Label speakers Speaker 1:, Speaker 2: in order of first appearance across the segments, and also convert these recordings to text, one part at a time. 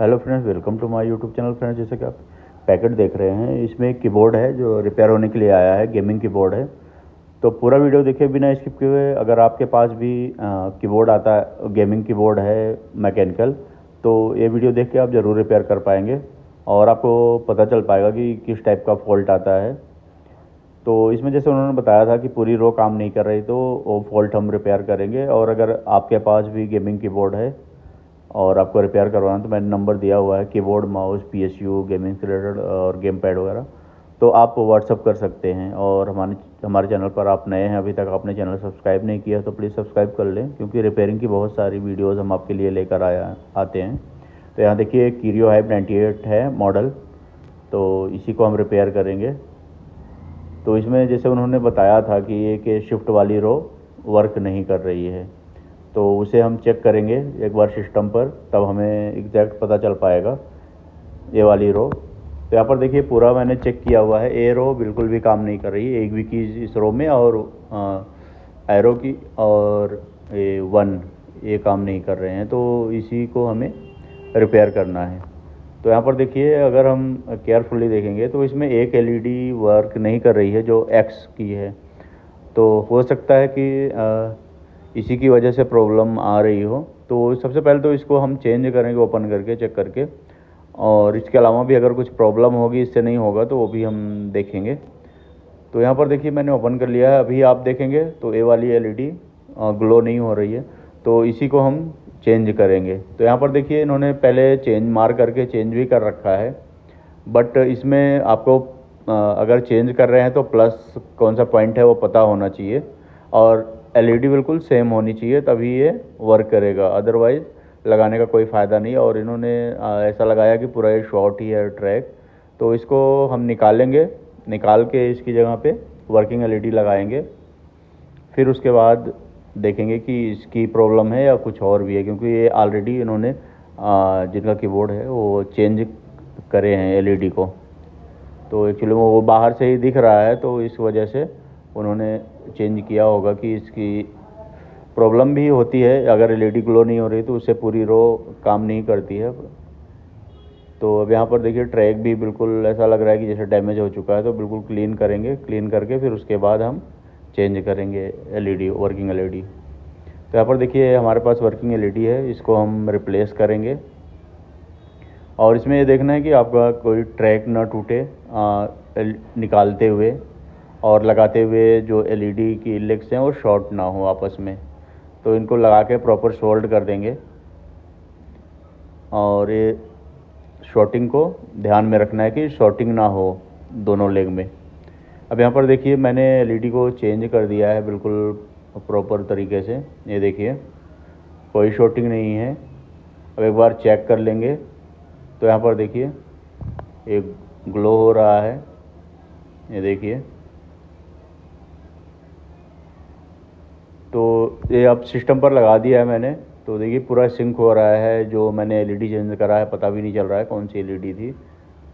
Speaker 1: Hello friends, welcome to my YouTube channel. Friends, जैसे कि आप पैकेट देख रहे हैं, इसमें एक कीबोर्ड है जो रिपेयर होने के लिए आया है। गेमिंग कीबोर्ड है। तो पूरा वीडियो देखिए बिना स्किप किए हुए। अगर आपके पास भी कीबोर्ड आता है, गेमिंग कीबोर्ड है मैकेनिकल, तो ये वीडियो देख के आप ज़रूर रिपेयर कर पाएंगे और आपको पता चल पाएगा कि किस टाइप का फॉल्ट आता है। तो इसमें जैसे उन्होंने बताया था कि पूरी रो काम नहीं कर रही, तो वो फॉल्ट हम रिपेयर करेंगे। और अगर आपके पास भी गेमिंग कीबोर्ड है और आपको रिपेयर करवाना है, तो मैंने नंबर दिया हुआ है, कीबोर्ड, माउस, पीएसयू, गेमिंग से रिलेटेड और गेम पैड वगैरह, तो आप व्हाट्सअप कर सकते हैं। और हमारे चैनल पर आप नए हैं, अभी तक आपने चैनल सब्सक्राइब नहीं किया, तो प्लीज़ सब्सक्राइब कर लें, क्योंकि रिपेयरिंग की बहुत सारी वीडियोज़ हम आपके लिए लेकर आते हैं। तो यहाँ देखिए कीरियो हाइप 98 है मॉडल, तो इसी को हम रिपेयर करेंगे। तो इसमें जैसे उन्होंने बताया था कि ये कि शिफ्ट वाली रो वर्क नहीं कर रही है, तो उसे हम चेक करेंगे एक बार सिस्टम पर, तब हमें एग्जैक्ट पता चल पाएगा ये वाली रो। तो यहाँ पर देखिए पूरा मैंने चेक किया हुआ है, ये रो बिल्कुल भी काम नहीं कर रही है, एक भी कीज इस रो में, और एरो की और ये वन, ये काम नहीं कर रहे हैं, तो इसी को हमें रिपेयर करना है। तो यहाँ पर देखिए, अगर हम केयरफुली देखेंगे तो इसमें एक एलईडी वर्क नहीं कर रही है जो एक्स की है। तो हो सकता है कि इसी की वजह से प्रॉब्लम आ रही हो। तो सबसे पहले तो इसको हम चेंज करेंगे, ओपन करके चेक करके, और इसके अलावा भी अगर कुछ प्रॉब्लम होगी, इससे नहीं होगा, तो वो भी हम देखेंगे। तो यहाँ पर देखिए मैंने ओपन कर लिया है। अभी आप देखेंगे तो ये वाली एलईडी ग्लो नहीं हो रही है, तो इसी को हम चेंज करेंगे। तो यहाँ पर देखिए इन्होंने पहले चेंज मार करके चेंज भी कर रखा है, बट इसमें आपको अगर चेंज कर रहे हैं तो प्लस कौन सा पॉइंट है वो पता होना चाहिए, और एलईडी बिल्कुल सेम होनी चाहिए, तभी ये वर्क करेगा, अदरवाइज़ लगाने का कोई फ़ायदा नहीं। और इन्होंने ऐसा लगाया कि पूरा ये शॉर्ट ही है ट्रैक, तो इसको हम निकालेंगे, निकाल के इसकी जगह पे वर्किंग एलईडी लगाएंगे। फिर उसके बाद देखेंगे कि इसकी प्रॉब्लम है या कुछ और भी है, क्योंकि ये ऑलरेडी इन्होंने जिनका कीबोर्ड है वो चेंज करे हैं एलईडी को। तो एक्चुअली वो बाहर से ही दिख रहा है, तो इस वजह से उन्होंने चेंज किया होगा कि इसकी प्रॉब्लम भी होती है। अगर एलईडी ग्लो नहीं हो रही तो उससे पूरी रो काम नहीं करती है। तो अब यहाँ पर देखिए ट्रैक भी बिल्कुल ऐसा लग रहा है कि जैसे डैमेज हो चुका है, तो बिल्कुल क्लीन करेंगे, क्लीन करके फिर उसके बाद हम चेंज करेंगे एलईडी, वर्किंग एलईडी। तो यहाँ पर देखिए हमारे पास वर्किंग एलईडी है, इसको हम रिप्लेस करेंगे। और इसमें ये देखना है कि आपका कोई ट्रैक ना टूटे निकालते हुए, और लगाते हुए जो एलईडी की लेग्स हैं वो शॉर्ट ना हो आपस में। तो इनको लगा के प्रॉपर सोल्ड कर देंगे, और ये शॉर्टिंग को ध्यान में रखना है कि शॉर्टिंग ना हो दोनों लेग में। अब यहाँ पर देखिए मैंने एलईडी को चेंज कर दिया है बिल्कुल प्रॉपर तरीके से, ये देखिए कोई शॉर्टिंग नहीं है। अब एक बार चेक कर लेंगे, तो यहाँ पर देखिए एक ग्लो हो रहा है, ये देखिए। तो ये अब सिस्टम पर लगा दिया है मैंने, तो देखिए पूरा सिंक हो रहा है। जो मैंने एलईडी चेंज करा है पता भी नहीं चल रहा है कौन सी एलईडी थी।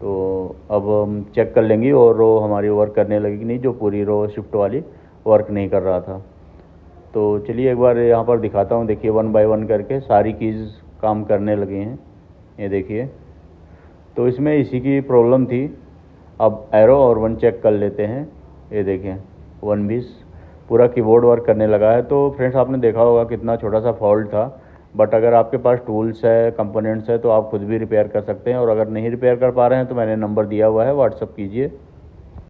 Speaker 1: तो अब हम चेक कर लेंगे और रो हमारी वर्क करने लगेगी नहीं, जो पूरी रो शिफ्ट वाली वर्क नहीं कर रहा था। तो चलिए एक बार यहाँ पर दिखाता हूँ। देखिए 1 बाय 1 करके सारी कीज़ काम करने लगे हैं, ये देखिए। तो इसमें इसी की प्रॉब्लम थी। अब एरो और वन चेक कर लेते हैं, ये देखें वन भी पूरा कीबोर्ड वर्क करने लगा है। तो फ्रेंड्स आपने देखा होगा कितना छोटा सा फॉल्ट था, बट अगर आपके पास टूल्स है, कंपोनेंट्स है, तो आप खुद भी रिपेयर कर सकते हैं। और अगर नहीं रिपेयर कर पा रहे हैं तो मैंने नंबर दिया हुआ है, व्हाट्सअप कीजिए।